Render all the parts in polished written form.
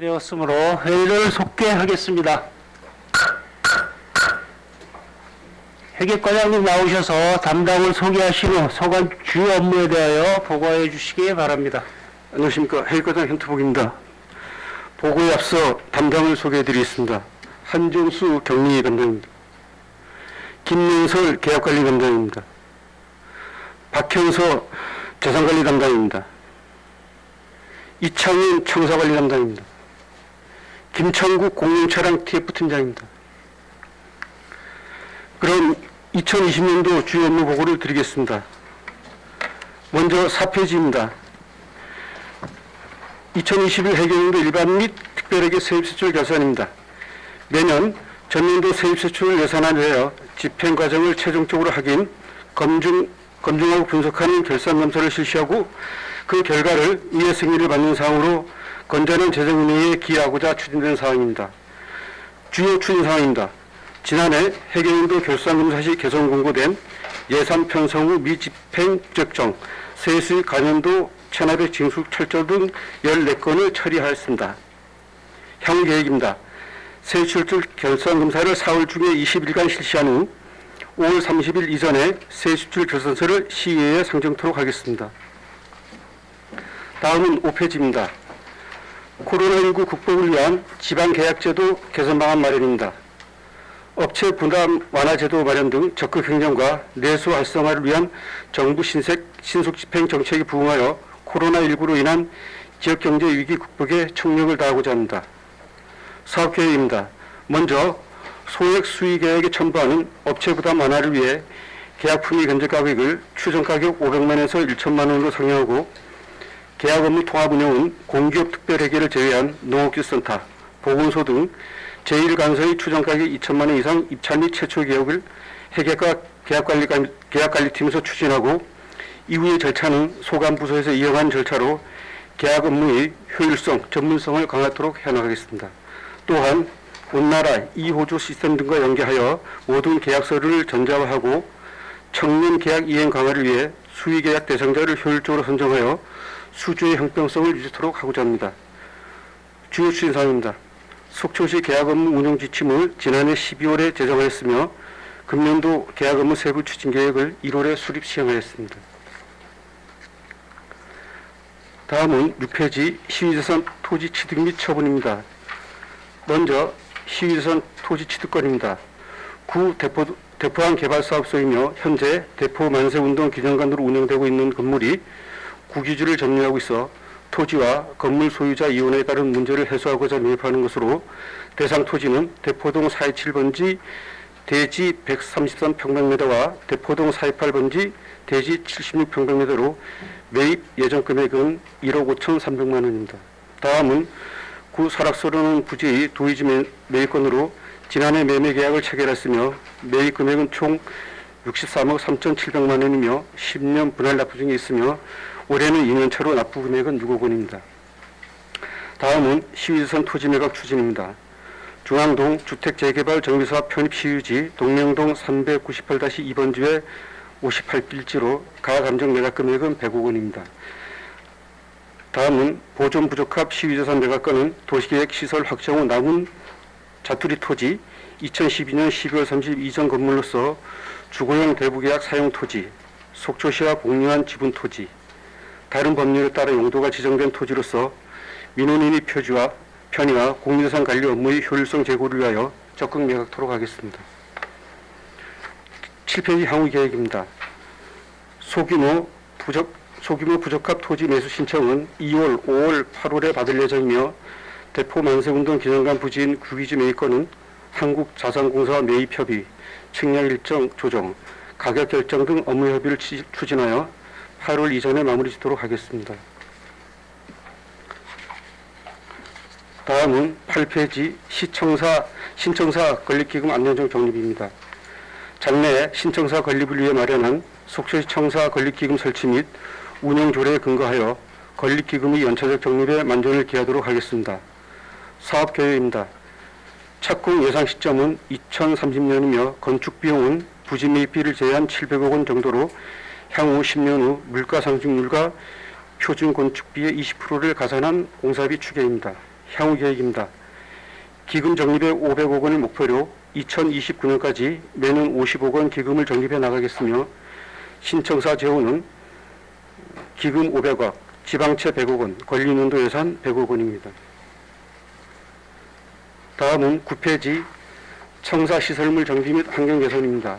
되었으므로 회의를 속개하겠습니다. 회계과장님 나오셔서 담당을 소개하신 후 소관 주요 업무에 대하여 보고해 주시기 바랍니다. 안녕하십니까. 회계과장 현투복입니다. 보고에 앞서 담당을 소개해 드리겠습니다. 한종수 경리 담당입니다. 김민설 계약관리 담당입니다. 박현서 재산관리 담당입니다. 이창윤 청사관리 담당입니다. 김창국 공용차량 TF팀장입니다. 그럼 2020년도 주요 업무 보고를 드리겠습니다. 먼저 4페이지입니다. 2021 회계연도 일반 및 특별회계 세입세출 결산입니다. 매년 전년도 세입세출 예산안 외에 집행 과정을 최종적으로 확인, 검증하고 분석하는 결산검사를 실시하고 그 결과를 이해 승인을 받는 사항으로 건전한 재정 운영에 기여하고자 추진된 사항입니다. 주요 추진 사항입니다. 지난해 회계연도 결산검사 시 개선 공고된 예산 편성 후 미집행 적정, 세수익 관연도 체납액 징수 철저 등 14건을 처리하였습니다. 향후 계획입니다. 세출절 결산검사를 4월 중에 20일간 실시한 후 5월 30일 이전에 세출절 결산서를 시의회에 상정토록 하겠습니다. 다음은 5페이지입니다. 코로나19 극복을 위한 지방계약제도 개선 방안 마련입니다. 업체 부담 완화 제도 마련 등 적극 행정과 내수 활성화를 위한 정부 신속 집행 정책에 부응하여 코로나19로 인한 지역경제 위기 극복에 총력을 다하고자 합니다. 사업계획입니다. 먼저 소액 수의계약에 첨부하는 업체 부담 완화를 위해 계약품위 견적 가격을 추정가격 500만원에서 1천만 원으로 상향하고 계약 업무 통합 운영은 공기업 특별회계를 제외한 농업기술센터, 보건소 등 제1간서의 추정가격 2천만 원 이상 입찰 및 최초 계약을 회계과 계약관리팀에서 추진하고 이후의 절차는 소관부서에서 이용한 절차로 계약 업무의 효율성, 전문성을 강화하도록 해나가겠습니다. 또한 온나라, 이호조 시스템 등과 연계하여 모든 계약서를 전자화하고 청년 계약 이행 강화를 위해 수의계약 대상자를 효율적으로 선정하여 수주의 형평성을 유지토록 하고자 합니다. 주요 추진 사항입니다. 속초시 계약 업무 운영 지침을 지난해 12월에 제정하였으며 금년도 계약 업무 세부 추진 계획을 1월에 수립 시행하였습니다. 다음은 6페이지 시위재산 토지 취득 및 처분입니다. 먼저 시위재산 토지 취득권입니다. 구 대포항 개발사업소이며 현재 대포 만세운동 기념관으로 운영되고 있는 건물이 구기지를 점유하고 있어 토지와 건물 소유자 이혼에 따른 문제를 해소하고자 매입하는 것으로 대상 토지는 대포동 427번지 대지 133평방미터와 대포동 428번지 대지 76평방미터로 매입 예정 금액은 1억 5,300만 원입니다. 다음은 구 설악소로는 부지의 도의지 매입권으로 지난해 매매 계약을 체결했으며 매입 금액은 총 63억 3,700만 원이며 10년 분할 납부 중에 있으며 올해는 2년차로 납부 금액은 6억 원입니다. 다음은 시위재산 토지 매각 추진입니다. 중앙동 주택재개발 정비사업 편입 시유지 동명동 398-2번지에 58빌지로 가감정 매각 금액은 100억 원입니다. 다음은 보존 부적합 시위재산 매각건은 도시계획 시설 확정 후 남은 자투리 토지 2012년 12월 30일 이전 건물로서 주거용 대부계약 사용 토지, 속초시와 공유한 지분 토지, 다른 법률에 따라 용도가 지정된 토지로서 민원인의 편의와 공유재산 관리 업무의 효율성 제고를 위하여 적극 매각토록 하겠습니다. 7페이지 향후 계획입니다. 소규모 부적합 토지 매수 신청은 2월, 5월, 8월에 받을 예정이며 대포 만세운동 기념관 부지인 구기지 매입권은 한국자산공사와 매입협의, 측량 일정 조정, 가격 결정 등 업무 협의를 추진하여 8월 이전에 마무리 짓도록 하겠습니다. 다음은 8페이지 신청사 건립기금 안정적 적립입니다. 장래에 신청사 건립을 위해 마련한 속초시 청사 건립기금 설치 및 운영 조례에 근거하여 건립기금의 연차적 적립에 만전을 기하도록 하겠습니다. 사업 계획입니다. 착공 예상 시점은 2030년이며 건축 비용은 부지 매입비를 제외한 700억 원 정도로 향후 10년 후 물가 상승률과 표준 건축비의 20%를 가산한 공사비 추계입니다. 향후 계획입니다. 기금 적립에 500억 원을 목표로 2029년까지 매년 50억 원 기금을 적립해 나가겠으며 신청사 재원은 기금 500억, 지방채 100억 원, 권리연도 예산 100억 원입니다. 다음은 9페이지 청사 시설물 정비 및 환경 개선입니다.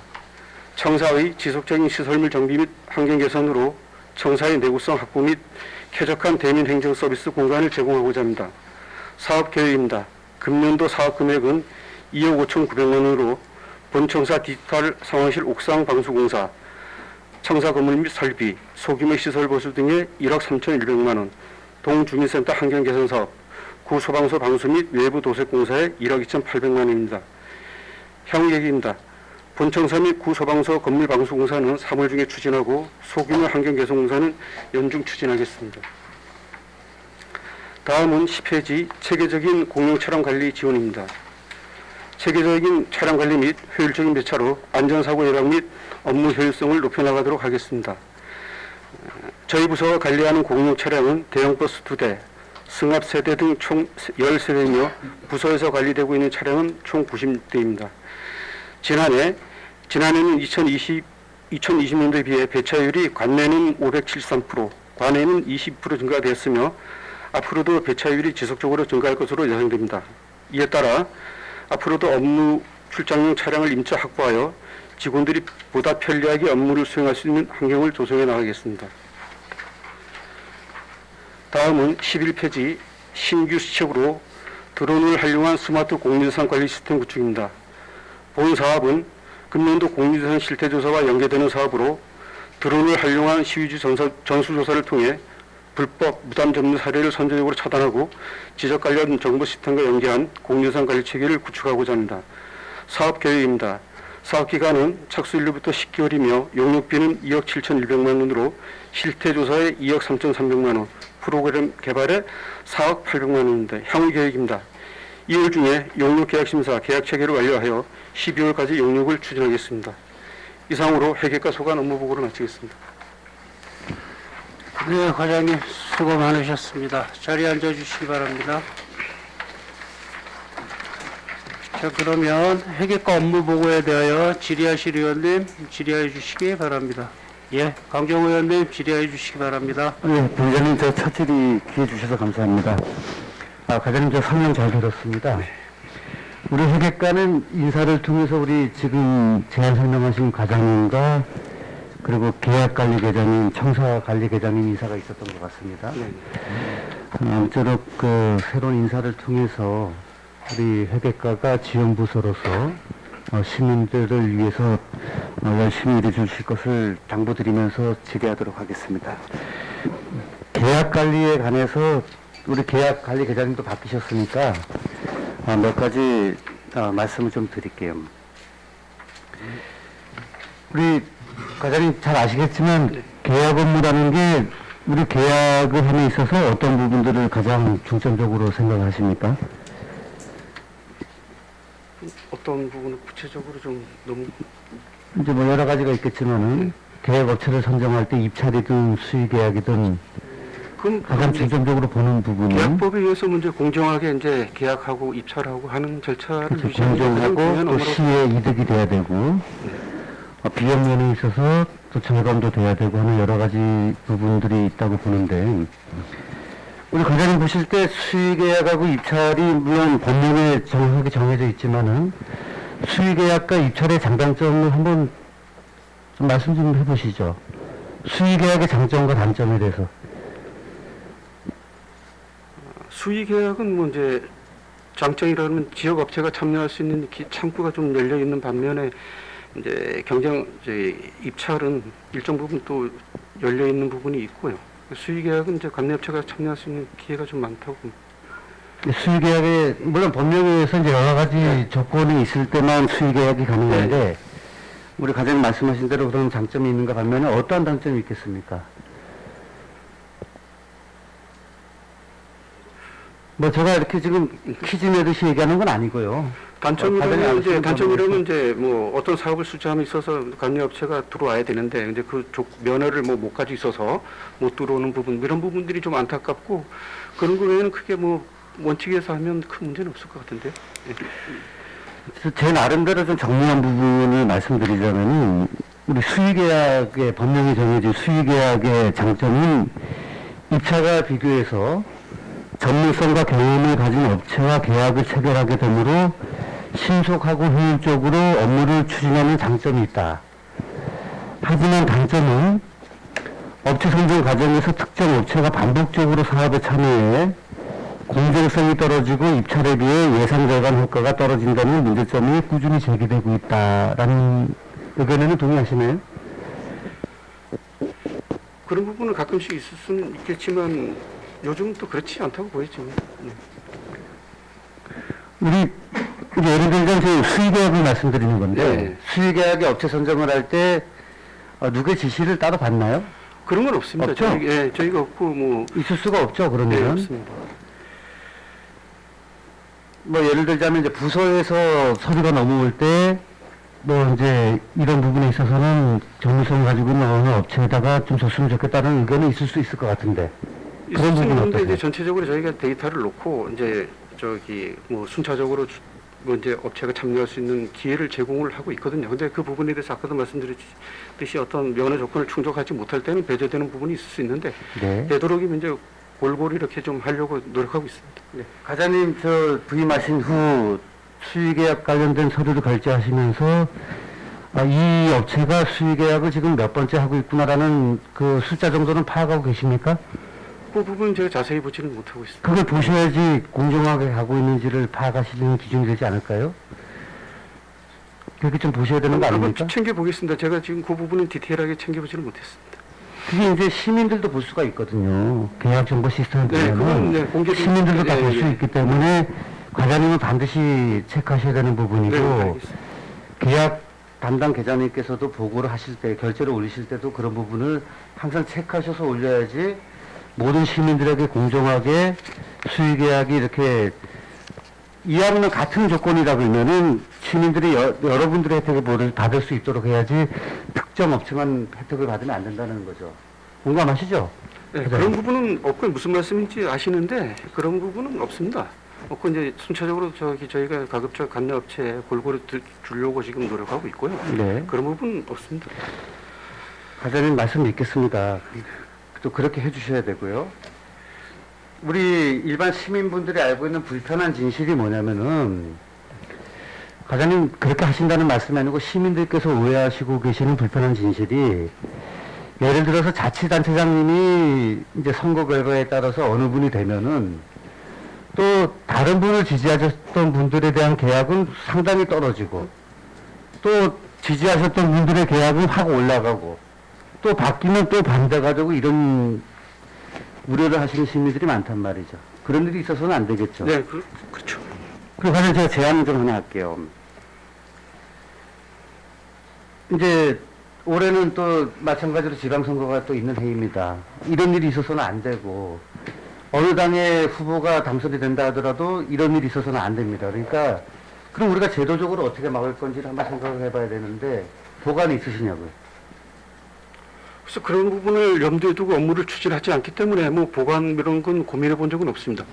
청사의 지속적인 시설물 정비 및 환경 개선으로 청사의 내구성 확보 및 쾌적한 대민 행정 서비스 공간을 제공하고자 합니다. 사업 계획입니다. 금년도 사업 금액은 2억 5,900만 원으로 본청사 디지털 상황실 옥상 방수공사, 청사 건물 및 설비, 소규모 시설 보수 등의 1억 3,100만 원, 동주민센터 환경 개선 사업, 구소방소 방수 및 외부 도색 공사에 1억 2,800만 원입니다. 향후 계획입니다. 본청사 및 구소방소 건물 방수 공사는 3월 중에 추진하고 소규모 환경 개선 공사는 연중 추진하겠습니다. 다음은 10페이지 체계적인 공용 차량 관리 지원입니다. 체계적인 차량 관리 및 효율적인 배차로 안전사고 예방 및 업무 효율성을 높여나가도록 하겠습니다. 저희 부서가 관리하는 공용 차량은 대형버스 2대, 승합 세대 등 총 10세대이며 부서에서 관리되고 있는 차량은 총 90대입니다. 지난해는 2020년도에 비해 배차율이 관내는 573%, 관내는 20% 증가되었으며 앞으로도 배차율이 지속적으로 증가할 것으로 예상됩니다. 이에 따라 앞으로도 업무 출장용 차량을 임차 확보하여 직원들이 보다 편리하게 업무를 수행할 수 있는 환경을 조성해 나가겠습니다. 다음은 11페이지 신규 시책으로 드론을 활용한 스마트 공유재산 관리 시스템 구축입니다. 본 사업은 금년도 공유재산 실태조사와 연계되는 사업으로 드론을 활용한 시위주 전수조사를 통해 불법 무단 접근 사례를 선제적으로 차단하고 지적 관련 정보 시스템과 연계한 공유재산 관리 체계를 구축하고자 합니다. 사업 계획입니다. 사업 기간은 착수일로부터 10개월이며 용역비는 2억 7,100만 원으로 실태조사에 2억 3,300만 원, 프로그램 개발에 4억 800만 원입니다. 향후 계획입니다. 2월 중에 용역 계약 심사, 계약 체계를 완료하여 12월까지 용역을 추진하겠습니다. 이상으로 회계과 소관 업무 보고를 마치겠습니다. 네, 과장님 수고 많으셨습니다. 자리에 앉아주시기 바랍니다. 자, 그러면 회계과 업무 보고에 대하여 질의하실 의원님 질의해 주시기 바랍니다. 예, 강정 의원님 질의해 주시기 바랍니다. 네, 부장님 저 첫 질의 기회 주셔서 감사합니다. 과장님 저 설명 잘 들었습니다. 우리 회계과는 인사를 통해서 우리 지금 제안 설명하신 과장님과 그리고 계약관리계장님, 청사관리계장님 인사가 있었던 것 같습니다. 아무쪼록 그 새로운 인사를 통해서 우리 회계과가 지원부서로서 시민들을 위해서 열심히 일해 주실 것을 당부드리면서 질의하도록 하겠습니다. 계약관리에 관해서 우리 계약관리계장님도 바뀌셨으니까 몇 가지 말씀을 좀 드릴게요. 우리 과장님 잘 아시겠지만 계약 업무라는 게 우리 계약을 함에 있어서 어떤 부분들을 가장 중점적으로 생각하십니까? 어떤 부분을 구체적으로 좀 너무 이제 뭐 여러 가지가 있겠지만은 계약 업체를 선정할 때 입찰이든 수의 계약이든 가장 중점적으로 보는 부분은 계약법에 의해서 문제 공정하게 이제 계약하고 입찰하고 하는 절차를 그렇죠. 유지하는 게 가장 공정하고 중요한 또 업무라고 시에 이득이 돼야 되고 비용 면에 있어서 또 절감도 돼야 되고 하는 여러 가지 부분들이 있다고 보는데 우리 과장님 보실 때 수의 계약하고 입찰이 물론 법령에 정확하게 정해져 있지만은 수의 계약과 입찰의 장단점을 한번 좀 말씀 좀 해보시죠. 수의 계약의 장점과 단점에 대해서. 수의 계약은 뭐 이제 장점이라면 지역 업체가 참여할 수 있는 창구가 좀 열려 있는 반면에 이제 입찰은 일정 부분 또 열려 있는 부분이 있고요. 수의 계약은 이제 관내 업체가 참여할 수 있는 기회가 좀 많다고. 수의 계약에 물론 법령에 의해서 이제 여러 가지 조건이 있을 때만 수의 계약이 가능한데 우리 과장님 말씀하신 대로 그런 장점이 있는가 반면에 어떠한 단점이 있겠습니까? 뭐 제가 이렇게 지금 퀴즈 내듯이 얘기하는 건 아니고요. 단점이라면 이제 뭐 어떤 사업을 수주함에 있어서 관내 업체가 들어와야 되는데 이제 그 면허를 뭐 못 가지고 있어서 못 들어오는 부분 이런 부분들이 좀 안타깝고 그런 거 외에는 크게 뭐 원칙에서 하면 큰 문제는 없을 것 같은데요. 제 나름대로 좀 정리한 부분을 말씀드리자면은 우리 수의계약의 법령이 정해진 수의계약의 장점은 입찰과 비교해서 전문성과 경험을 가진 업체와 계약을 체결하게 되므로 신속하고 효율적으로 업무를 추진하는 장점이 있다. 하지만 단점은 업체 선정 과정에서 특정 업체가 반복적으로 사업에 참여해 공정성이 떨어지고 입찰에 비해 예상 절감 효과가 떨어진다는 문제점이 꾸준히 제기되고 있다라는 의견에는 동의하시나요? 그런 부분은 가끔씩 있을 수는 있겠지만 요즘은 또 그렇지 않다고 보이죠. 네. 우리 이제 예를 들면 저희 수의계약을 말씀드리는 건데 네. 수의계약의 업체 선정을 할 때 누구의 지시를 따로 받나요? 그런 건 없습니다. 없죠? 저희가 없고 뭐 있을 수가 없죠. 그러면 네, 없습니다. 뭐 예를 들자면 이제 부서에서 서류가 넘어올 때 뭐 이제 이런 부분에 있어서는 전문성 가지고 있는 어느 업체에다가 좀 줬으면 좋겠다는 의견은 있을 수 있을 것 같은데 그런 부분은 있는데 이제 어떠세요? 전체적으로 저희가 데이터를 놓고 이제 뭐 순차적으로 뭐 이제 업체가 참여할 수 있는 기회를 제공을 하고 있거든요. 근데 그 부분에 대해서 아까도 말씀드렸듯이 어떤 면허 조건을 충족하지 못할 때는 배제되는 부분이 있을 수 있는데 네. 되도록이면 이제 골고루 이렇게 좀 하려고 노력하고 있습니다. 네. 과장님 저 부임하신 후 수의계약 관련된 서류를 결제하시면서 이 업체가 수의계약을 지금 몇 번째 하고 있구나라는 그 숫자 정도는 파악하고 계십니까? 그 부분은 제가 자세히 보지는 못하고 있습니다. 그걸 보셔야지 공정하게 하고 있는지를 파악하시는 기준이 되지 않을까요? 그렇게 좀 보셔야 되는 거 아닙니까? 한번 챙겨보겠습니다. 제가 지금 그 부분은 디테일하게 챙겨보지는 못했습니다. 그게 이제 시민들도 볼 수가 있거든요. 계약 정보 시스템을 네, 그건 보면은 네, 공개된 시민들도 다 볼 수 예. 있기 때문에 과장님은 반드시 체크하셔야 되는 부분이고 네, 알겠습니다. 계약 담당 계장님께서도 보고를 하실 때 결제를 올리실 때도 그런 부분을 항상 체크하셔서 올려야지 모든 시민들에게 공정하게 수의계약이 이렇게 이하는 같은 조건이라 그러면은 시민들이 여러분들의 혜택을 받을 수 있도록 해야지 특정 업체만 혜택을 받으면 안 된다는 거죠. 공감하시죠? 네, 그죠? 그런 부분은 없고 무슨 말씀인지 아시는데 그런 부분은 없습니다. 없고 이제 순차적으로 저희가 가급적 관내업체에 골고루 주려고 지금 노력하고 있고요. 네. 그런 부분은 없습니다. 과장님 말씀 믿겠습니다. 또 그렇게 해주셔야 되고요. 우리 일반 시민분들이 알고 있는 불편한 진실이 뭐냐면은 과장님 그렇게 하신다는 말씀이 아니고 시민들께서 오해하시고 계시는 불편한 진실이 예를 들어서 자치단체장님이 이제 선거 결과에 따라서 어느 분이 되면은 또 다른 분을 지지하셨던 분들에 대한 계약은 상당히 떨어지고 또 지지하셨던 분들의 계약은 확 올라가고 또 바뀌면 또 반대가 되고 이런 우려를 하시는 시민들이 많단 말이죠. 그런 일이 있어서는 안 되겠죠. 네, 그렇죠. 그리고 사실 제가 제안 좀 하나 할게요. 이제 올해는 또 마찬가지로 지방선거가 또 있는 해입니다. 이런 일이 있어서는 안 되고 어느 당의 후보가 당선이 된다 하더라도 이런 일이 있어서는 안 됩니다. 그러니까 그럼 우리가 제도적으로 어떻게 막을 건지를 한번 생각을 해봐야 되는데 보관이 있으시냐고요. 그래서 그런 부분을 염두에 두고 업무를 추진하지 않기 때문에 뭐 보관 이런 건 고민해 본 적은 없습니다.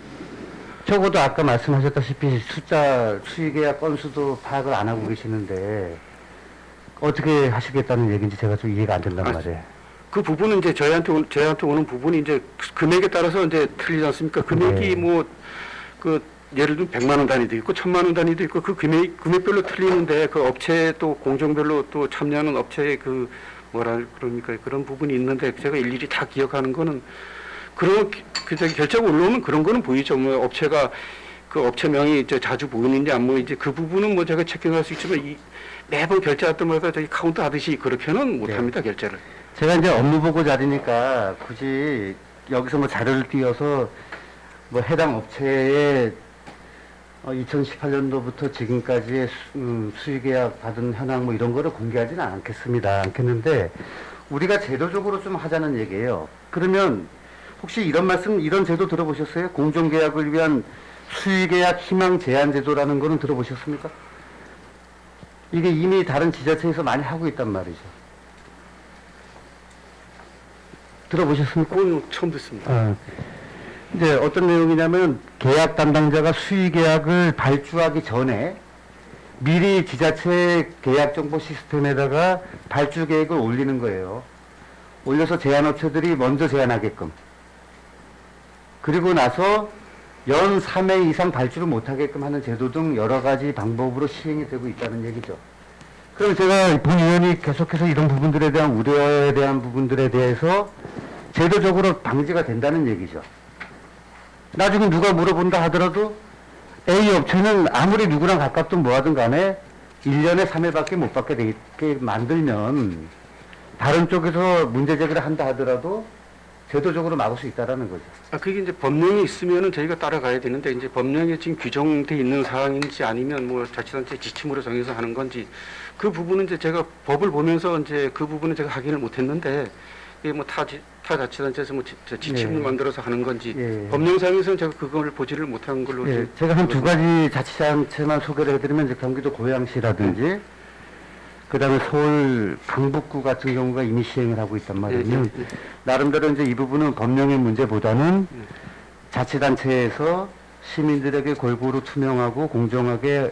적어도 아까 말씀하셨다시피 숫자 수의계약 건수도 파악을 안 하고 계시는데 어떻게 하시겠다는 얘기인지 제가 좀 이해가 안 된단 말이에요. 그 부분은 이제 저희한테 오는 부분이 이제 금액에 따라서 이제 틀리지 않습니까? 금액이 네. 뭐 예를 들면 100만 원 단위도 있고 1000만 원 단위도 있고 그 금액별로 틀리는데 그 업체 또 공정별로 또 참여하는 업체의 그 그러니까 그런 부분이 있는데 제가 일일이 다 기억하는 거는 결제가 올라오면 그런 거는 보이죠. 뭐 업체가 그 업체명이 이제 자주 보이는지 안 보이는지 그 부분은 뭐 제가 체크할 수 있지만 매번 결제할 때마다 카운트 하듯이 그렇게는 못 합니다. 결제를. 제가 이제 업무 보고 자리니까 굳이 여기서 뭐 자료를 띄워서 뭐 해당 업체의 2018년도부터 지금까지의 수의계약 받은 현황 뭐 이런 거를 공개하지는 않겠는데 우리가 제도적으로 좀 하자는 얘기예요. 그러면 혹시 이런 제도 들어보셨어요? 공정계약을 위한 수의계약 희망 제한 제도라는 거는 들어보셨습니까? 이게 이미 다른 지자체에서 많이 하고 있단 말이죠. 들어보셨습니까? 그건 처음 듣습니다. 이제 어떤 내용이냐면 계약 담당자가 수의 계약을 발주하기 전에 미리 지자체 계약 정보 시스템에다가 발주 계획을 올리는 거예요. 올려서 제안업체들이 먼저 제안하게끔. 그리고 나서 연 3회 이상 발주를 못하게끔 하는 제도 등 여러 가지 방법으로 시행이 되고 있다는 얘기죠. 그럼 제가 본 의원이 계속해서 이런 부분들에 대한 우려에 대한 부분들에 대해서 제도적으로 방지가 된다는 얘기죠. 나중에 누가 물어본다 하더라도 A 업체는 아무리 누구랑 가깝든 뭐하든 간에 1년에 3회밖에 못 받게 되게 만들면 다른 쪽에서 문제 제기를 한다 하더라도 제도적으로 막을 수 있다라는 거죠. 그게 이제 법령이 있으면은 저희가 따라가야 되는데 이제 법령에 지금 규정돼 있는 사항인지 아니면 뭐 자치단체 지침으로 정해서 하는 건지 그 부분은 이제 제가 법을 보면서 이제 그 부분은 제가 확인을 못했는데 이게 뭐 타 자치단체에서 뭐 지침을 예. 만들어서 하는 건지 예. 법령상에서는 제가 그걸 보지를 못한 걸로 예, 제가 한 두 가지 자치단체만 소개를 해드리면 이제 경기도 고양시라든지 그다음에 서울 강북구 같은 경우가 이미 시행을 하고 있단 말이에요. 나름대로 이제 이 부분은 법령의 문제보다는 자치단체에서 시민들에게 골고루 투명하고 공정하게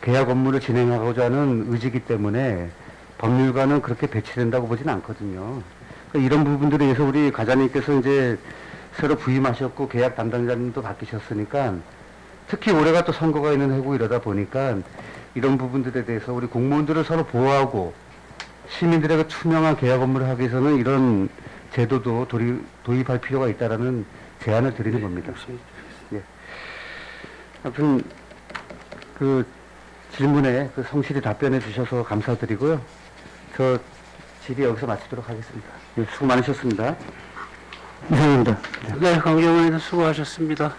계약 업무를 진행하고자 하는 의지이기 때문에 법률과는 그렇게 배치된다고 보지는 않거든요. 그러니까 이런 부분들에 의해서 우리 과장님께서 이제 새로 부임하셨고 계약 담당자님도 바뀌셨으니까 특히 올해가 또 선거가 있는 해고 이러다 보니까 이런 부분들에 대해서 우리 공무원들을 서로 보호하고 시민들에게 투명한 계약 업무를 하기 위해서는 이런 제도도 도입할 필요가 있다라는 제안을 드리는 겁니다. 예. 아무튼 그 질문에 그 성실히 답변해 주셔서 감사드리고요. 저 질의 여기서 마치도록 하겠습니다. 예, 수고 많으셨습니다. 이상입니다. 네, 강정호 의원 수고하셨습니다.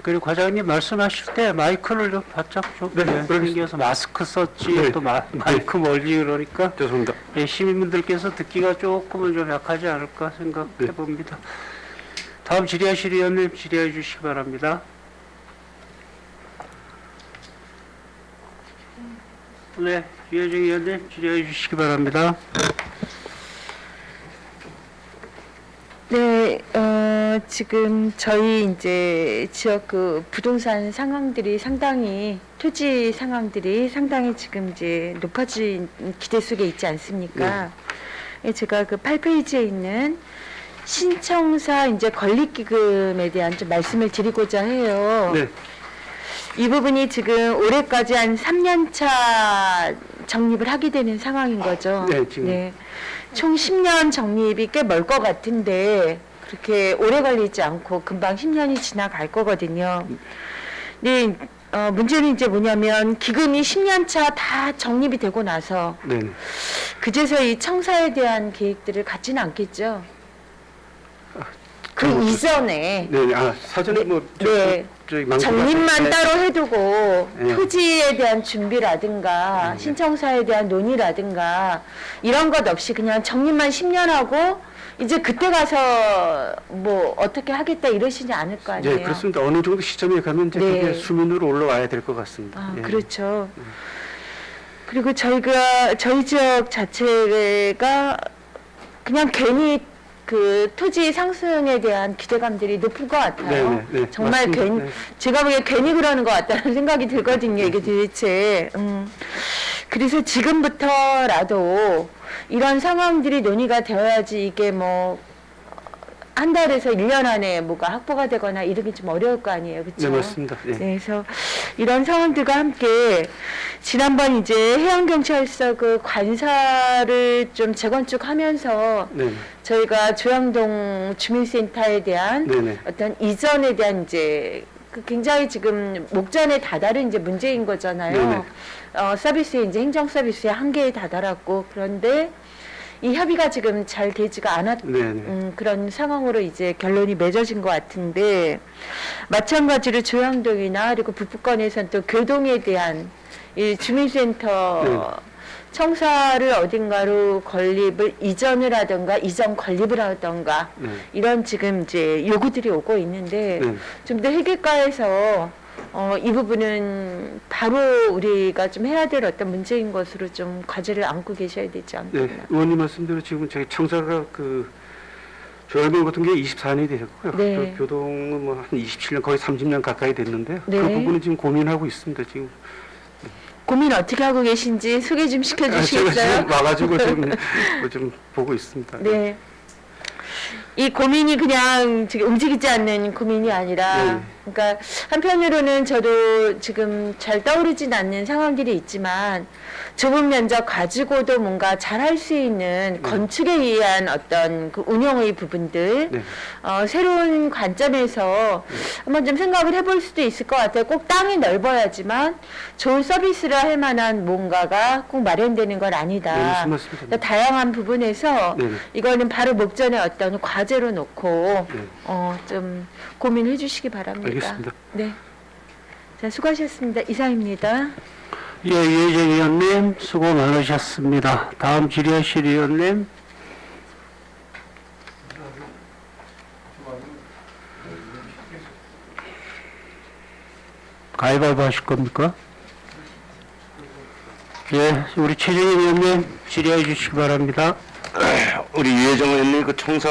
그리고 과장님 말씀하실 때 마이크를 좀 바짝 좀 당겨서 마스크 썼지 네. 또 마이크 멀리 그러니까 죄송합니다. 예, 시민분들께서 듣기가 조금은 좀 약하지 않을까 생각해 봅니다. 다음 질의하실 의원님 질의해 주시기 바랍니다. 네, 유해정 의원님 질의해 주시기 바랍니다. 네, 지금 저희 이제 지역 그 부동산 상황들이 상당히 토지 상황들이 상당히 지금 이제 높아진 기대 속에 있지 않습니까? 예, 제가 그 8페이지에 있는 신청사 이제 건립기금에 대한 좀 말씀을 드리고자 해요. 네. 이 부분이 지금 올해까지 한 3년차 적립을 하게 되는 상황인 거죠. 네, 지금. 총 10년 적립이 꽤 멀 것 같은데 그렇게 오래 걸리지 않고 금방 10년이 지나갈 거거든요. 근데 문제는 이제 뭐냐면 기금이 10년차 다 적립이 되고 나서 네. 그제서 이 청사에 대한 계획들을 갖지는 않겠죠. 그 이전에 네. 사전에 적립만 따로 해두고 네. 토지에 대한 준비라든가 신청사에 대한 논의라든가 이런 것 없이 그냥 적립만 10년 하고 이제 그때 가서 뭐 어떻게 하겠다 이러시지 않을 거 아니에요. 네, 그렇습니다. 어느 정도 시점에 가면 이제 네. 그게 수면으로 올라와야 될 것 같습니다. 예. 그렇죠. 그리고 저희 지역 자체가 그냥 괜히 그 토지 상승에 대한 기대감들이 높은 것 같아요. 네, 정말 맞습니다. 괜히 네. 제가 보기에 괜히 그러는 것 같다는 생각이 들거든요. 이게 도대체. 그래서 지금부터라도 이런 상황들이 논의가 되어야지 이게 뭐 한 달에서 1년 안에 뭐가 확보가 되거나 이러기 좀 어려울 거 아니에요. 그렇죠? 네, 맞습니다. 예. 네, 그래서 이런 상황들과 함께 지난번 이제 해양경찰서 그 관사를 좀 재건축하면서 네. 저희가 조양동 주민센터에 대한 네네. 어떤 이전에 대한 이제 그 굉장히 지금 목전에 다다른 이제 문제인 거잖아요. 서비스의 이제 행정 서비스의 한계에 다다랐고 그런데 이 협의가 지금 잘 되지가 않았 그런 상황으로 이제 결론이 맺어진 것 같은데 마찬가지로 조양동이나 그리고 북부권에서는 또 교동에 대한 이 주민센터 청사를 어딘가로 건립을 이전을 하던가 이전 건립을 하던가 이런 지금 이제 요구들이 오고 있는데 좀 더 회계과에서 이 부분은 바로 우리가 좀 해야 될 어떤 문제인 것으로 좀 과제를 안고 계셔야 되지 않겠나. 네, 의원님 말씀대로 지금 저희 청사가 그 조혈병 같은 게 24년이 되셨고요. 네. 교동은 뭐 한 27년 거의 30년 가까이 됐는데요. 네. 그 부분은 지금 고민하고 있습니다. 지금 고민 어떻게 하고 계신지 소개 좀 제가 시켜주시겠어요? 지금 와가지고 지금 좀 보고 있습니다. 네. 이 고민이 그냥 지금 움직이지 않는 고민이 아니라, 네. 그러니까 한편으로는 저도 지금 잘 떠오르진 않는 상황들이 있지만 좁은 면적 가지고도 뭔가 잘할 수 있는 건축에 의한 어떤 그 운영의 부분들, 네. 새로운 관점에서 한번 좀 생각을 해볼 수도 있을 것 같아요. 꼭 땅이 넓어야지만 좋은 서비스를 할 만한 뭔가가 꼭 마련되는 건 아니다. 네, 무슨 말씀이십니까? 그러니까 다양한 부분에서 네. 이거는 바로 목전에 어떤 과제로 놓고 네. 좀 고민해 주시기 바랍니다. 알겠습니다. 네. 자, 수고하셨습니다. 이상입니다. 예, 이혜정 의원님 수고 많으셨습니다. 다음 질의하실 의원님. 가위바위보 하실 겁니까? 예, 우리 최정희 의원님 질의해 주시기 바랍니다. 우리 유혜정 의원님 그 청사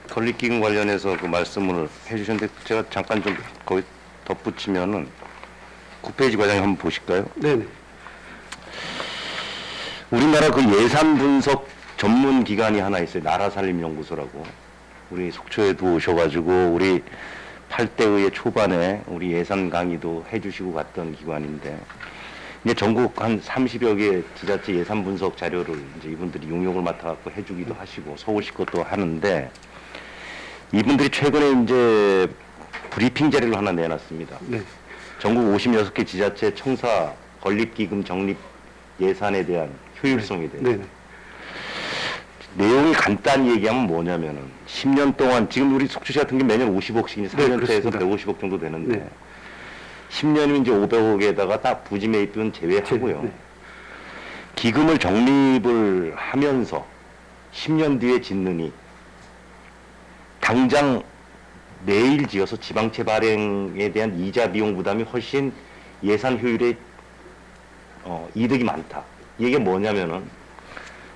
건립기금 관련해서 그 말씀을 해주셨는데 제가 잠깐 좀 거기 덧붙이면은 9페이지 과장님 한번 보실까요? 네네. 우리나라 그 예산 분석 전문 기관이 하나 있어요. 나라살림연구소라고. 우리 속초에도 오셔가지고 우리 8대의 초반에 우리 예산 강의도 해주시고 갔던 기관인데 이제 전국 한 30여 개 지자체 예산 분석 자료를 이제 이분들이 용역을 맡아갖고 해주기도 하시고 서울시 것도 하는데 이분들이 최근에 이제 브리핑 자료를 하나 내놨습니다. 네. 전국 56개 지자체 청사 건립기금 적립 예산에 대한 효율성에 대해서 네네. 내용이 간단히 얘기하면 뭐냐면은 10년 동안 지금 우리 속초시 같은 게 매년 50억씩 이제 네, 3년차에서 그렇습니다. 150억 정도 되는데 네. 10년이면 이제 500억에다가 딱 부지 매입비는 제외하고요. 네. 기금을 적립을 하면서 10년 뒤에 짓느니 당장 내일 지어서 지방채 발행에 대한 이자 비용 부담이 훨씬 예산 효율에 이득이 많다. 이게 뭐냐면은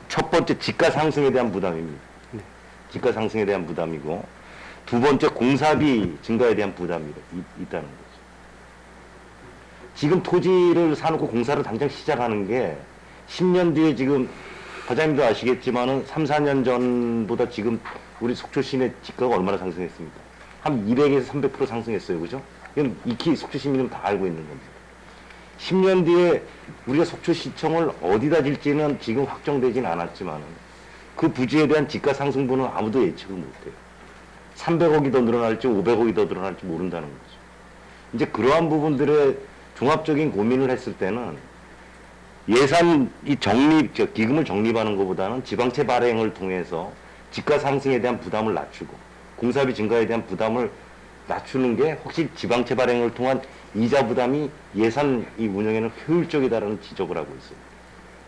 첫 번째 지가 상승에 대한 부담입니다. 지가 상승에 대한 부담이고 두 번째 공사비 증가에 대한 부담이 있다는 거죠. 지금 토지를 사놓고 공사를 당장 시작하는 게 10년 뒤에 지금 과장님도 아시겠지만은 3, 4년 전보다 지금 우리 속초 시내 지가가 얼마나 상승했습니까? 한 200에서 300% 상승했어요. 그죠? 이건 익히 속초 시민은 다 알고 있는 겁니다. 10년 뒤에 우리가 속초시청을 어디다 질지는 지금 확정되진 않았지만 그 부지에 대한 지가 상승분은 아무도 예측을 못해요. 300억이 더 늘어날지 500억이 더 늘어날지 모른다는 거죠. 이제 그러한 부분들의 종합적인 고민을 했을 때는 예산 이 기금을 적립하는 것보다는 지방채 발행을 통해서 지가 상승에 대한 부담을 낮추고 공사비 증가에 대한 부담을 낮추는 게 확실히 지방채 발행을 통한 이자 부담이 예산 이 운영에는 효율적이다라는 지적을 하고 있어요.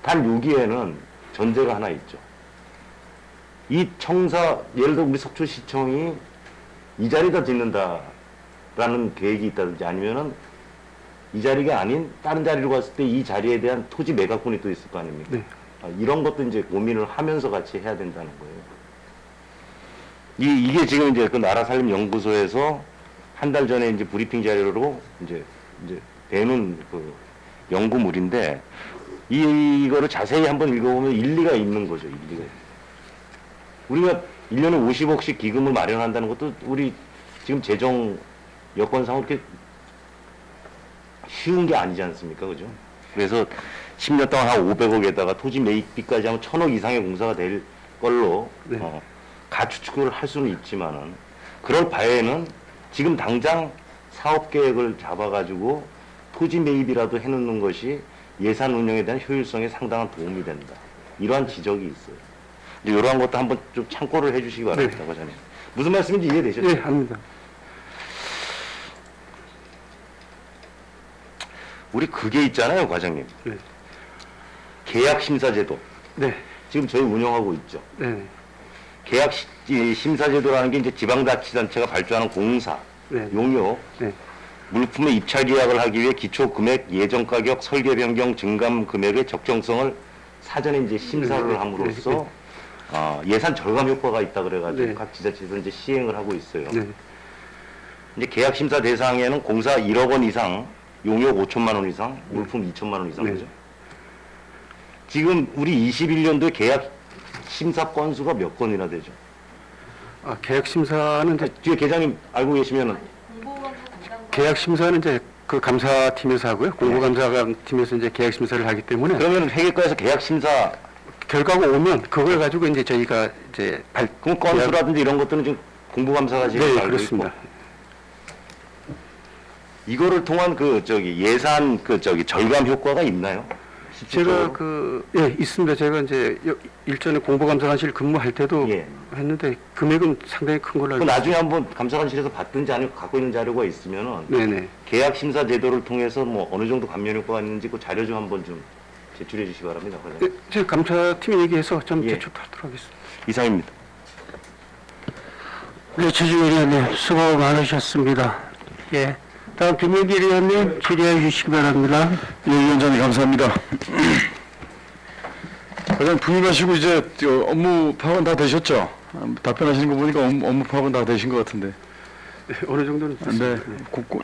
단 여기에는 전제가 하나 있죠. 이 청사, 예를 들어 우리 속초시청이 이 자리다 짓는다라는 계획이 있다든지 아니면은 이 자리가 아닌 다른 자리로 갔을 때 이 자리에 대한 토지 매각권이 또 있을 거 아닙니까? 네. 이런 것도 이제 고민을 하면서 같이 해야 된다는 거예요. 이게 지금 이제 그 나라살림연구소에서 한 달 전에 이제 브리핑 자료로 이제 내놓은 그 연구물인데 이거를 자세히 한번 읽어보면 일리가 있는 거죠. 일리가. 우리가 1년에 50억씩 기금을 마련한다는 것도 우리 지금 재정 여건상 그렇게 쉬운 게 아니지 않습니까? 그죠? 그래서 10년 동안 한 500억에다가 토지 매입비까지 하면 1000억 이상의 공사가 될 걸로 네. 가추측을 할 수는 있지만은 그럴 바에는 지금 당장 사업 계획을 잡아가지고 토지 매입이라도 해놓는 것이 예산 운영에 대한 효율성에 상당한 도움이 된다. 이러한 지적이 있어요. 이제 이러한 것도 한번 좀 참고를 해주시기 바랍니다, 과장님. 무슨 말씀인지 이해되셨죠? 네, 합니다. 우리 그게 있잖아요, 과장님. 네. 계약 심사제도. 네. 지금 저희 운영하고 있죠. 네. 계약 심사제도라는 게 이제 지방자치단체가 발주하는 공사, 네. 용역, 네. 물품의 입찰 계약을 하기 위해 기초 금액, 예정 가격, 설계 변경, 증감 금액의 적정성을 사전에 이제 심사를 함으로써 예산 절감 효과가 있다 그래가지고 네. 각 지자체에서 이제 시행을 하고 있어요. 네. 이제 계약 심사 대상에는 공사 1억 원 이상, 용역 5천만 원 이상, 물품 2천만 원 이상 네. 그죠? 지금 우리 21년도에 계약 심사 건수가 몇 건이나 되죠? 계약 심사는 이제 뒤에 계장님 알고 계시면은 계약 심사는 이제 그 감사팀에서 하고요. 공보감사팀에서 이제 계약 심사를 하기 때문에 그러면 회계과에서 계약 심사 결과가 오면 그걸 가지고 이제 저희가 이제 그럼 건수라든지 이런 것들은 지금 공부감사가 지금 네, 알고 그렇습니다. 있고 이거를 통한 예산 절감 효과가 있나요? 제가 있습니다. 제가 이제 일전에 공보감사관실 근무할 때도 예. 했는데 금액은 상당히 큰 걸로 그 알고 있습니다. 나중에 한번 감사관실에서 받든지 아니면 갖고 있는 자료가 있으면은 네네. 계약 심사 제도를 통해서 뭐 어느 정도 감면 효과가 있는지 그 자료 좀 한번 좀 제출해 주시기 바랍니다. 네, 제가 감사팀에 얘기해서 좀 예. 제출하도록 하겠습니다. 이상입니다. 네, 최지우 의원님 수고 많으셨습니다. 예. 다음 김영길 의원님 질의해 주시기 바랍니다. 예, 위원장님 감사합니다. 과장 부임하시고 이제 업무 파악은 다 되셨죠? 답변하시는 거 보니까 업무 파악은 다 되신 것 같은데. 네, 어느 정도는 됐습니다. 네.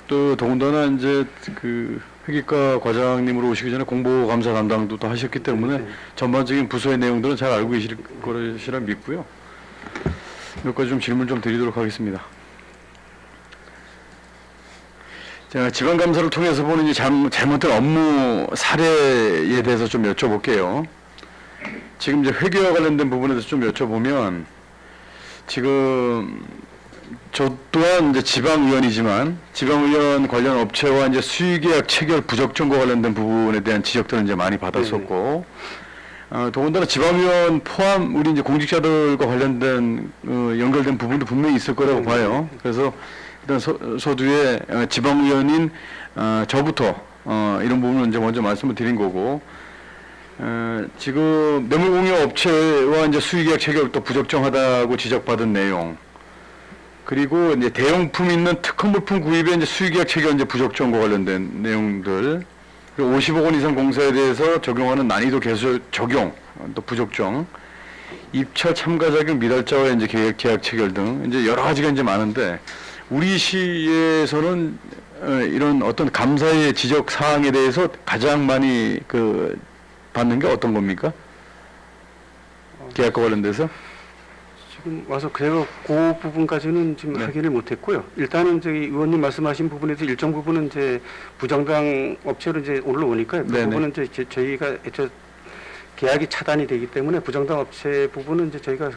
또 더군다나 이제 그 회계과 과장님으로 오시기 전에 공보감사 담당도 또 하셨기 때문에 네. 전반적인 부서의 내용들은 잘 알고 계실 것이라 믿고요. 몇 가지 좀 질문 좀 드리도록 하겠습니다. 제가 지방감사를 통해서 보는 이 잘못된 업무 사례에 대해서 좀 여쭤볼게요. 지금 이제 회계와 관련된 부분에 대해서 좀 여쭤보면 지금 저 또한 이제 지방의원이지만 지방의원 관련 업체와 이제 수의계약 체결 부적정과 관련된 부분에 대한 지적들을 이제 많이 받았었고, 더군다나 지방의원 포함 우리 이제 공직자들과 관련된 연결된 부분도 분명히 있을 거라고 봐요. 그래서 일단 서두에 지방의원인 저부터 이런 부분을 이제 먼저 말씀을 드린 거고, 지금 뇌물공여 업체와 이제 수의계약 체결 또 부적정하다고 지적받은 내용. 그리고 이제 대용품 있는 특허 물품 구입에 이제 수의계약 체결 이제 부적정과 관련된 내용들, 그리고 50억 원 이상 공사에 대해서 적용하는 난이도 개수 적용 또 부적정, 입찰 참가 자격 미달자와 이제 계약 체결 등 이제 여러 가지가 이제 많은데 우리 시에서는 이런 어떤 감사의 지적 사항에 대해서 가장 많이 받는 게 어떤 겁니까? 계약과 관련돼서? 지금 와서 제가 그 부분까지는 지금 네. 확인을 못했고요. 일단은 저희 의원님 말씀하신 부분에서 일정 부분은 이제 부정당 업체로 이제 올라오니까요. 그 네네. 부분은 이제 저희가 계약이 차단이 되기 때문에 부정당 업체 부분은 이제 저희가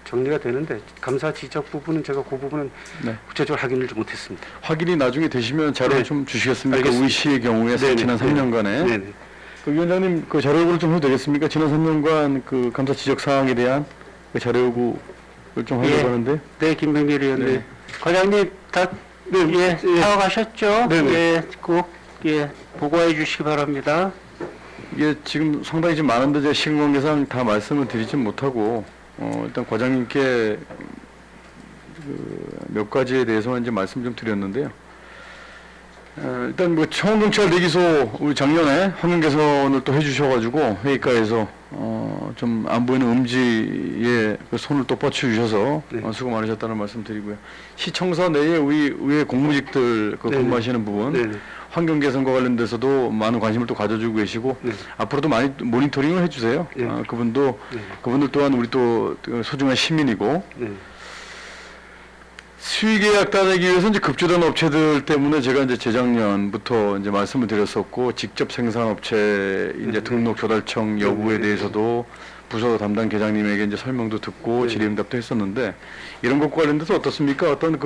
정리가 되는데 감사 지적 부분은 제가 그 부분은 네. 구체적으로 확인을 좀 못했습니다. 확인이 나중에 되시면 자료 네. 좀 주시겠습니까? 알겠습니다. 우리 시의 경우에 네네. 지난 3년간에. 네네. 그 위원장님 그 자료 요구를 좀 해도 되겠습니까? 지난 3년간 그 감사 지적 사항에 대한 그 자료 요구를 좀 하려고 예. 하는데. 네, 김병길 의원님. 네. 과장님 다 파악하셨죠? 네네. 예, 꼭 보고해 주시기 바랍니다. 이게 지금 상당히 좀 많은데 제가 시간 관계상 다 말씀을 드리진 못하고 일단 과장님께 몇 가지에 대해서만 이제 말씀 좀 드렸는데요. 일단 뭐 청원경찰 대기소 우리 작년에 환경 개선을 또 해주셔가지고 회의과에서 좀 안 보이는 음지에 그 손을 또 뻗쳐주셔서 네. 수고 많으셨다는 말씀 드리고요. 시청사 내에 우리 의회 공무직들 네네. 근무하시는 부분 네네. 환경 개선과 관련돼서도 많은 관심을 또 가져주고 계시고 네. 앞으로도 많이 모니터링을 해주세요. 네. 그분들 또한 우리 또 소중한 시민이고 네. 수의계약 따내기 위해서 이제 급조된 업체들 때문에 제가 이제 재작년부터 이제 말씀을 드렸었고 직접 생산업체 이제 등록 조달청 여부에 대해서도 부서 담당 계장님에게 이제 설명도 듣고 질의응답도 했었는데 이런 것과 관련돼서 어떻습니까? 어떤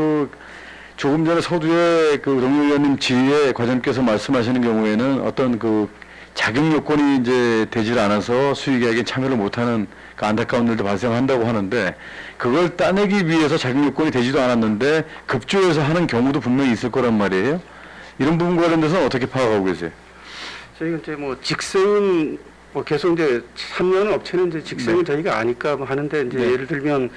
조금 전에 서두에 동료 의원님 질의에 과장님께서 말씀하시는 경우에는 어떤 자격 요건이 이제 되질 않아서 수의계약에 참여를 못하는 안타까운 일도 발생한다고 하는데 그걸 따내기 위해서 자격 요건이 되지도 않았는데 급조해서 하는 경우도 분명히 있을 거란 말이에요. 이런 부분과 관련돼서는 어떻게 파악하고 계세요? 저희가 이제 직생은 계속 이제 3년 업체는 이제 직생은 네. 저희가 아니까 하는데 이제 네. 예를 들면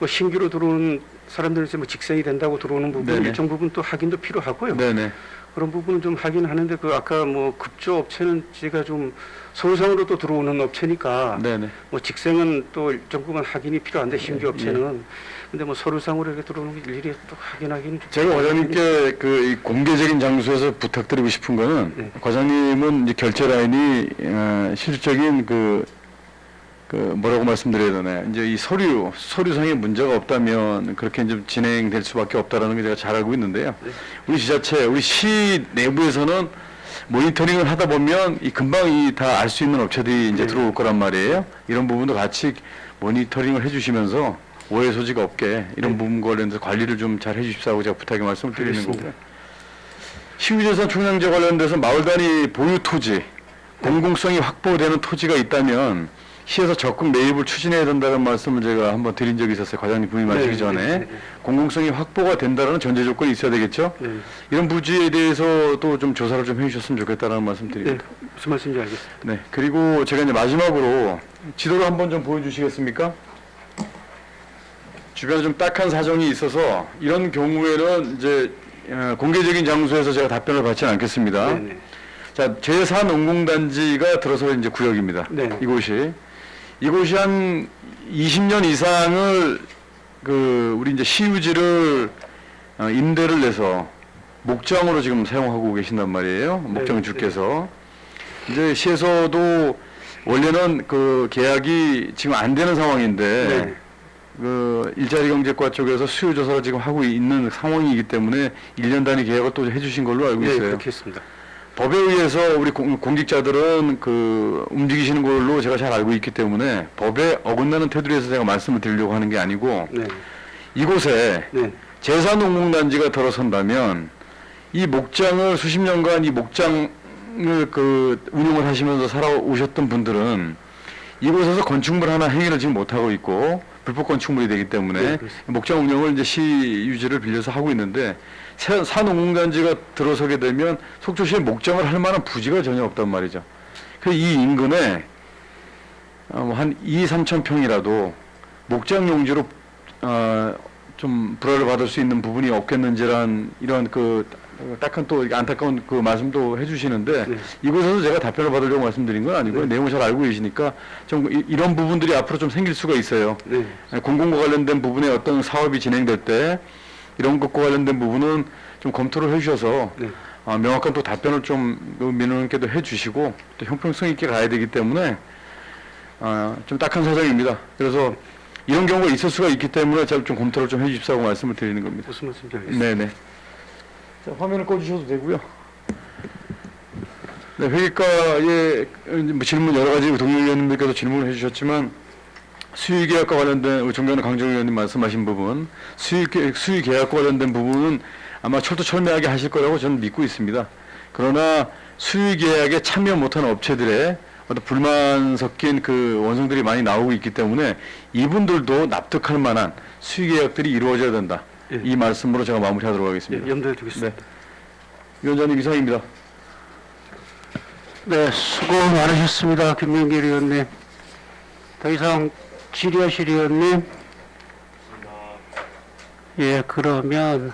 신규로 들어오는 사람들은 이제 직생이 된다고 들어오는 부분 네네. 일정 부분 또 확인도 필요하고요. 네네. 그런 부분은 좀 하긴 하는데 그 아까 뭐 급조 업체는 제가 좀 서류상으로 또 들어오는 업체니까 네네. 뭐 직생은 또 일정 부분 확인이 필요한데 신규 업체는 근데 뭐 서류상으로 이렇게 들어오는 게 일일이 또 확인하기는 좀 제가 과장님께 그 이 공개적인 장소에서 부탁드리고 싶은 거는 네. 과장님은 이제 결제 라인이 실질적인 그 뭐라고 말씀드려야 되나요? 이제 이 서류상에 문제가 없다면 그렇게 좀 진행될 수밖에 없다라는 걸 제가 잘 알고 있는데요. 네. 우리 지자체, 우리 시 내부에서는 모니터링을 하다 보면 이 금방 이 다 알 수 있는 업체들이 이제 네. 들어올 거란 말이에요. 이런 부분도 같이 모니터링을 해주시면서 오해 소지가 없게 이런 네. 부분 관련해서 관리를 좀 잘 해주십사고 제가 부탁의 말씀을 드리는 알겠습니다. 거고요. 시유재산 총량제 관련돼서 마을 단위 보유 토지, 공공성이 확보되는 토지가 있다면 시에서 적극 매입을 추진해야 된다는 말씀을 제가 한번 드린 적이 있었어요. 과장님 부임하시기 네, 전에. 네, 네. 공공성이 확보가 된다는 전제 조건이 있어야 되겠죠? 네. 이런 부지에 대해서도 좀 조사를 좀 해주셨으면 좋겠다는 말씀 네, 드립니다. 무슨 말씀인지 알겠습니다. 네. 그리고 제가 이제 마지막으로 지도를 한번 좀 보여주시겠습니까? 주변에 좀 딱한 사정이 있어서 이런 경우에는 이제 공개적인 장소에서 제가 답변을 받지는 않겠습니다. 네, 네. 자, 제4농공단지가 들어서는 이제 구역입니다. 네. 이곳이 한 20년 이상을 우리 이제 시유지를 임대를 내서 목장으로 지금 사용하고 계신단 말이에요. 목장 주께서. 이제 시에서도 원래는 그 계약이 지금 안 되는 상황인데 네. 그 일자리 경제과 쪽에서 수요 조사를 지금 하고 있는 상황이기 때문에 1년 단위 계약을 또 해주신 걸로 알고 네, 있어요. 그렇게 했습니다. 법에 의해서 우리 공직자들은 움직이시는 걸로 제가 잘 알고 있기 때문에 법에 어긋나는 테두리에서 제가 말씀을 드리려고 하는 게 아니고 네. 이곳에 네. 제4농공단지가 들어선다면 이 목장을 수십 년간 이 목장을 운영을 하시면서 살아오셨던 분들은 이곳에서 건축물 하나 행위를 지금 못하고 있고 불법 건축물이 되기 때문에 네, 그렇습니다. 목장 운영을 이제 시 유지를 빌려서 하고 있는데 사농공단지가 들어서게 되면 속초시에 목장을 할 만한 부지가 전혀 없단 말이죠. 그래서 이 인근에 한 2-3천 평이라도 목장 용지로 좀 불허를 받을 수 있는 부분이 없겠는지란 이런 딱한 또 안타까운 그 말씀도 해주시는데 네. 이곳에서 제가 답변을 받으려고 말씀드린 건 아니고요. 네. 내용을 잘 알고 계시니까 좀 이런 부분들이 앞으로 좀 생길 수가 있어요. 네. 공공과 관련된 부분에 어떤 사업이 진행될 때 이런 것과 관련된 부분은 좀 검토를 해주셔서 네. 명확한 또 답변을 좀 민원인께도 해주시고 또 형평성 있게 가야 되기 때문에 좀 딱한 사정입니다. 그래서 이런 경우가 있을 수가 있기 때문에 제가 좀 검토를 좀 해주십사고 말씀을 드리는 겁니다. 무슨 말씀인지 알겠습니다. 네네. 자, 화면을 꺼주셔도 되고요. 네, 회계과에 뭐 질문 여러 가지 동료 의원님들께서 질문을 해주셨지만 수의계약과 관련된 우리 존경하는 강정호 의원님 말씀하신 부분, 수의계약과 관련된 부분은 아마 철두철미하게 하실 거라고 저는 믿고 있습니다. 그러나 수의계약에 참여 못한 업체들의 어떤 불만 섞인 그 원성들이 많이 나오고 있기 때문에 이분들도 납득할 만한 수의계약들이 이루어져야 된다. 예. 이 말씀으로 제가 마무리하도록 하겠습니다. 예, 염두에 두겠습니다. 네. 위원장님 이상입니다. 네, 수고 많으셨습니다. 김명길 의원님. 더 이상 질의하실 의원님. 예, 그러면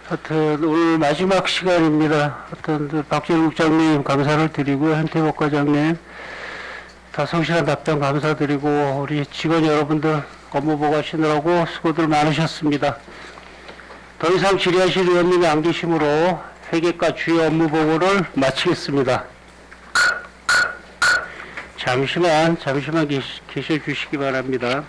하여튼 오늘 마지막 시간입니다. 하여튼 박재일 국장님 감사를 드리고 현태복 과장님 다 성실한 답변 감사드리고 우리 직원 여러분들 업무 보고 하시느라고 수고들 많으셨습니다. 더 이상 질의하실 의원님이 안 계시므로 회계과 주요 업무 보고를 마치겠습니다. 잠시만 계셔 주시기 바랍니다.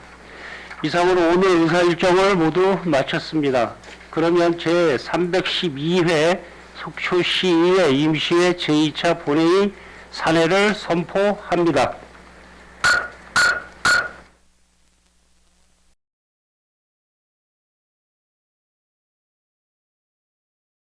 이상으로 오늘 의사 일정을 모두 마쳤습니다. 그러면 제312회 속초시의회 임시회 제2차 본회의 산회를 선포합니다.